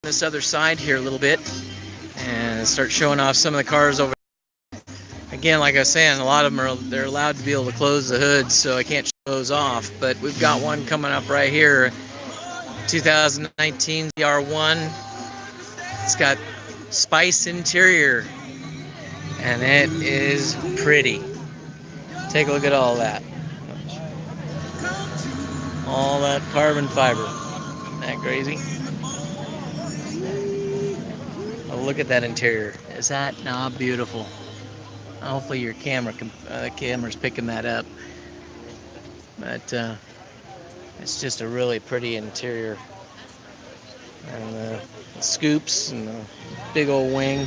this other side here a little bit and start showing off some of the cars over. Again, like I was saying, a lot of them they're allowed to be able to close the hoods, so I can't show those off. But we've got one coming up right here, 2019 ZR1. It's got Spice interior, and it is pretty. Take a look at all that. All that carbon fiber. Isn't that crazy? Oh, look at that interior. Is that not beautiful? Hopefully your camera's picking that up. But it's just a really pretty interior. And the scoops and the big old wing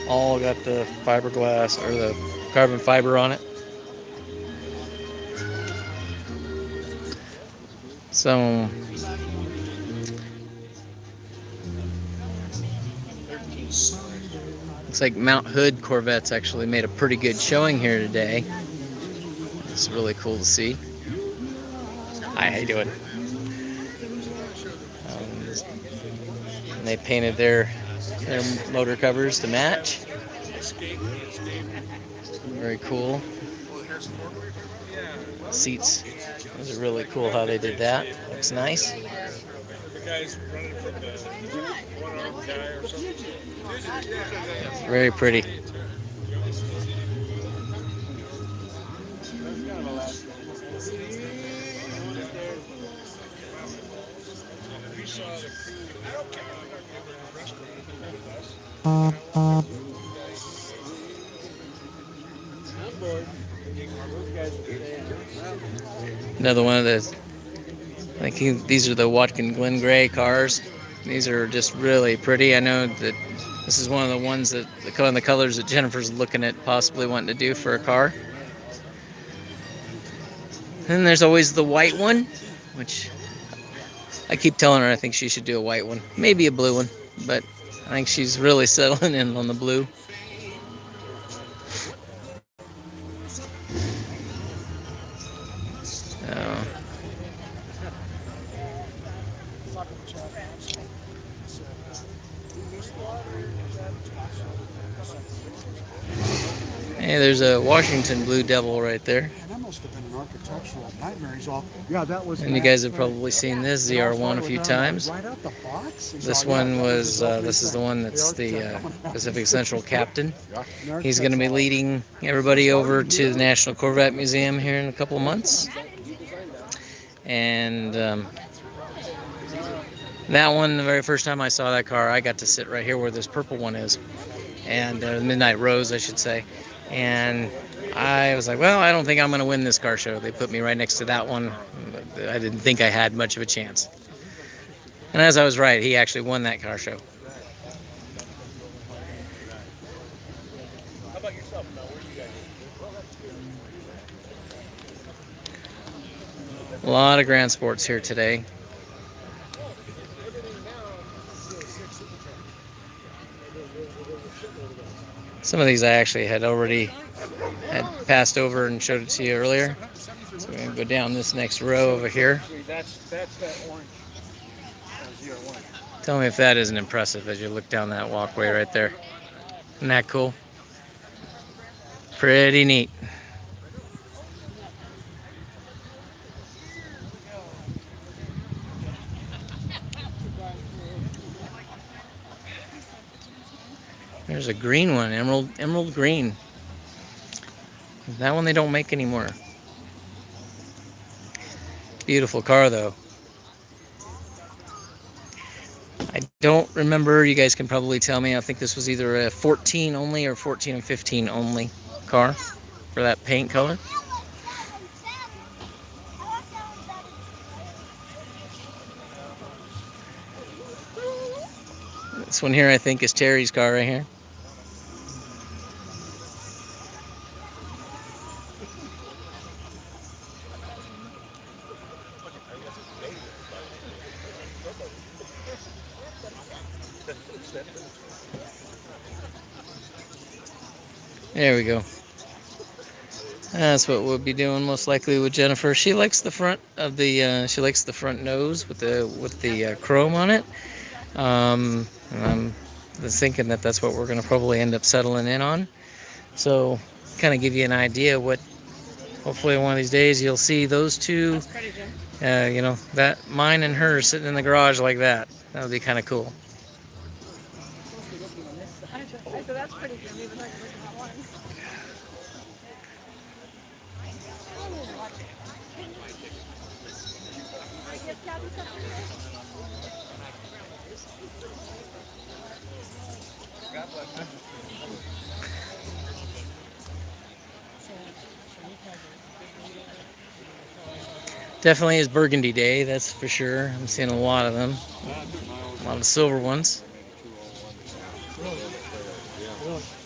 all got the fiberglass or the carbon fiber on it. So looks like Mount Hood Corvettes actually made a pretty good showing here today. It's really cool to see. Hi, how you doing? And they painted their motor covers to match. Very cool. Seats. Those are really cool how they did that. Looks nice. Very pretty. Another one of the, I think these are the Watkin Glen Gray cars. These are just really pretty. I know that this is one of the ones that the colors that Jennifer's looking at possibly wanting to do for a car. Then there's always the white one, which I keep telling her I think she should do a white one, maybe a blue one, but I think she's really settling in on the blue. Hey, there's a Washington Blue Devil right there. That must have been an architectural nightmare. Yeah, that was. And you guys have probably seen this ZR1 a few times. This one was, this is the one that's the Pacific Central captain. He's going to be leading everybody over to the National Corvette Museum here in a couple of months. And that one, the very first time I saw that car, I got to sit right here where this purple one is. And Midnight Rose, I should say. And I was like, well, I don't think I'm going to win this car show. They put me right next to that one. I didn't think I had much of a chance. And as I was right, he actually won that car show. How about yourself, Mel? Where you guys? A lot of Grand Sports here today. Some of these I actually had passed over and showed it to you earlier. So we're going to go down this next row over here. That's that orange. Tell me if that isn't impressive as you look down that walkway right there. Isn't that cool? Pretty neat. There's a green one, emerald green. That one they don't make anymore. Beautiful car though. I don't remember, you guys can probably tell me. I think this was either a 14 only or 14 and 15 only car for that paint color. This one here I think is Terry's car right here. There we go. That's what we'll be doing most likely with Jennifer. She likes the front of the she likes the front nose with the chrome on it. And I'm thinking that that's what we're going to probably end up settling in on. So, kind of give you an idea what. Hopefully, one of these days you'll see those two. That mine and hers sitting in the garage like that. That would be kind of cool. I said that's pretty good. Even though I can look at that one. Definitely is Burgundy Day, that's for sure. I'm seeing a lot of them. A lot of silver ones.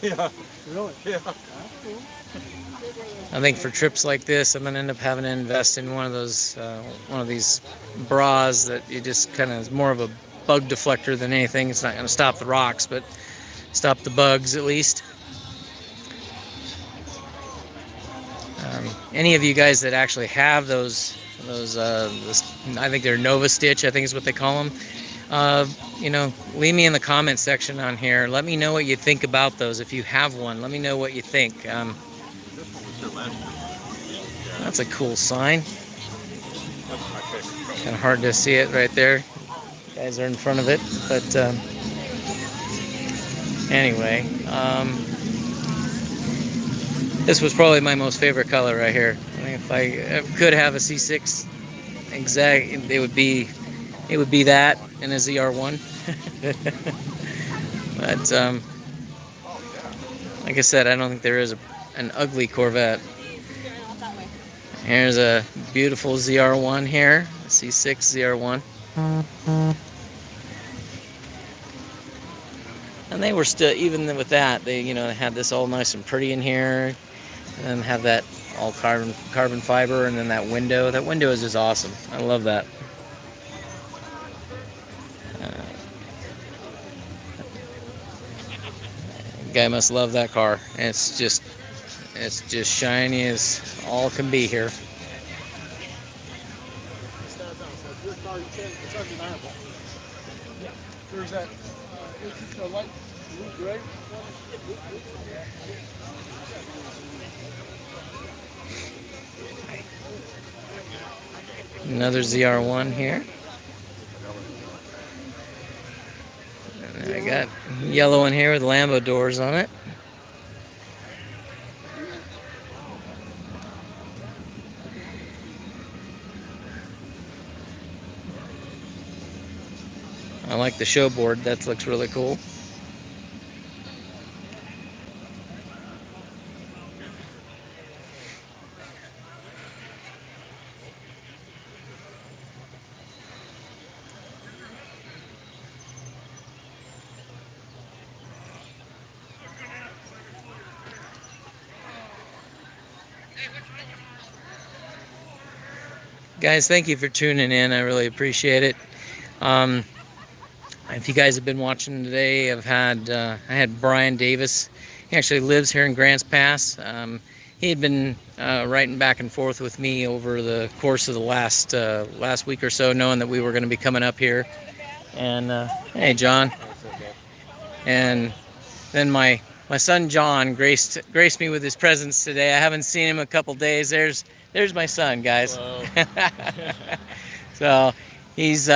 Yeah. Really? Yeah. I think for trips like this, I'm going to end up having to invest in one of these bras that you just kind of is more of a bug deflector than anything. It's not going to stop the rocks, but stop the bugs at least. Any of you guys that actually have those I think they're Nova Stitch, I think is what they call them. Leave me in the comment section on here. Let me know what you think about those. If you have one, let me know what you think. That's a cool sign. Kind of hard to see it right there. You guys are in front of it, but anyway, this was probably my most favorite color right here. I mean, if I could have a C6 exact, it would be that in a ZR1. But like I said, I don't think there is an ugly Corvette. Here's a beautiful ZR1 here, a C6 ZR1. And they were still, even with that, they had this all nice and pretty in here, and then have that all carbon fiber, and then that window. That window is just awesome. I love that. Guy must love that car. It's just shiny as all can be here. It's undeniable. There's that. It's just a light blue gray. Another ZR1 here. And I got yellow one here with Lambo doors on it. I like the show board. That looks really cool. Guys, thank you for tuning in. I really appreciate it. If you guys have been watching today, I had Brian Davis. He actually lives here in Grants Pass. He had been writing back and forth with me over the course of the last week or so, knowing that we were going to be coming up here. And hey, John. And then my son John graced me with his presence today. I haven't seen him in a couple days. There's my son, guys. So he's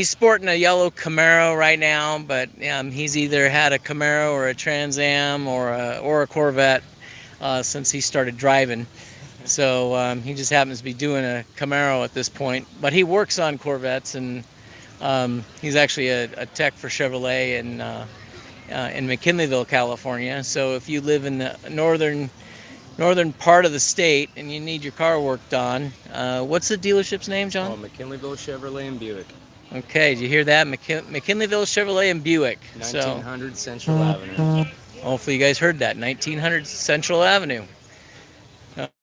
sporting a yellow Camaro right now, but he's either had a Camaro or a Trans Am or a Corvette since he started driving. So he just happens to be doing a Camaro at this point. But he works on Corvettes, and he's actually a tech for Chevrolet in McKinleyville, California. So if you live in the northern part of the state and you need your car worked on, what's the dealership's name, John? McKinleyville Chevrolet in Buick. Okay, did you hear that? McKinleyville Chevrolet in Buick. 1900 Central Avenue. Hopefully you guys heard that. 1900 Central Avenue.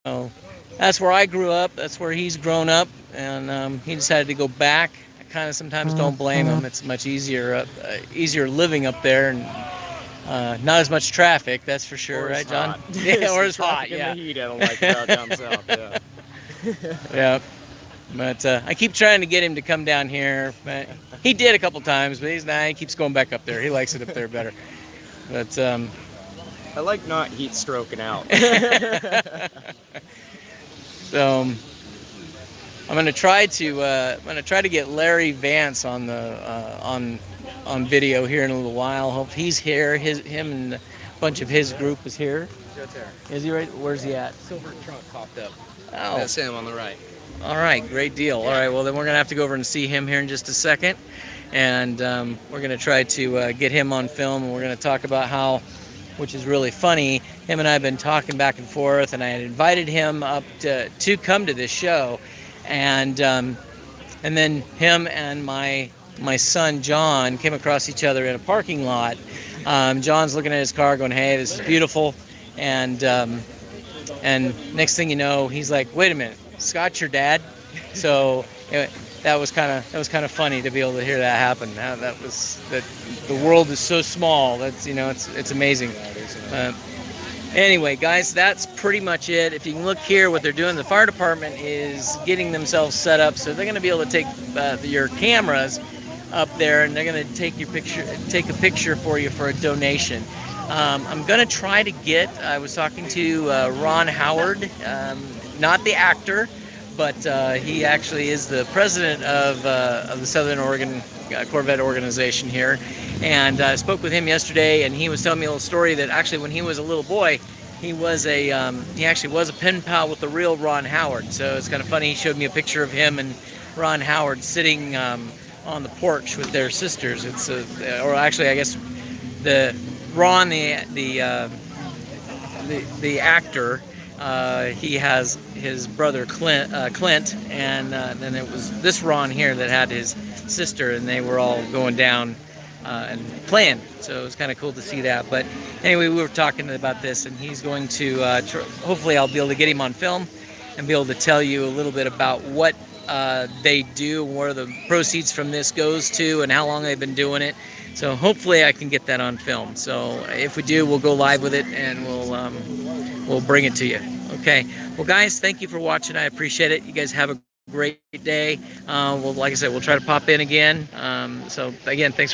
So that's where I grew up. That's where he's grown up, and he decided to go back. I kind of sometimes don't blame him. It's much easier living up there, and not as much traffic. That's for sure, right, John? Hot. Yeah, or it's hot. In Yeah. the heat, I don't like that down south. Yeah. Yeah. But I keep trying to get him to come down here. But he did a couple times, but he keeps going back up there. He likes it up there better. But I like not heat stroking out. so I'm gonna try to get Larry Vance on the on video here in a little while. Hope he's here. Him and a bunch of his group is here. Right there. Is he right? Where's he at? Silver trunk popped up. Oh, That's him on the right. all right, great deal. All right, well then we're gonna have to go over and see him here in just a second, and we're gonna try to get him on film, and we're gonna talk about how, which is really funny, him and I have been talking back and forth, and I had invited him up to come to this show, and then him and my son John came across each other in a parking lot. John's looking at his car going, hey, this is beautiful, and next thing you know, he's like, wait a minute, Scott's your dad? So that was kind of funny to be able to hear that happen. That the world is so small. That's it's amazing. Anyway, guys, that's pretty much it. If you can look here, what they're doing, the fire department is getting themselves set up, so they're going to be able to take your cameras up there, and they're going to take a picture for you for a donation. I'm going to try to get. I was talking to Ron Howard, not the actor, but he actually is the president of the Southern Oregon Corvette organization here, and I spoke with him yesterday, and he was telling me a little story that actually when he was a little boy, he actually was a pen pal with the real Ron Howard. So it's kind of funny. He showed me a picture of him and Ron Howard sitting on the porch with their sisters. Or actually, I guess the Ron, the actor. He has his brother Clint, and then it was this Ron here that had his sister, and they were all going down and playing. So it was kind of cool to see that. But anyway, we were talking about this, and he's going to hopefully I'll be able to get him on film and be able to tell you a little bit about what they do, where the proceeds from this goes to, and how long they've been doing it. So hopefully I can get that on film. So if we do, we'll go live with it, and we'll bring it to you. Okay. Well, guys, thank you for watching. I appreciate it. You guys have a great day. Well, like I said, we'll try to pop in again. So again, thanks for watching.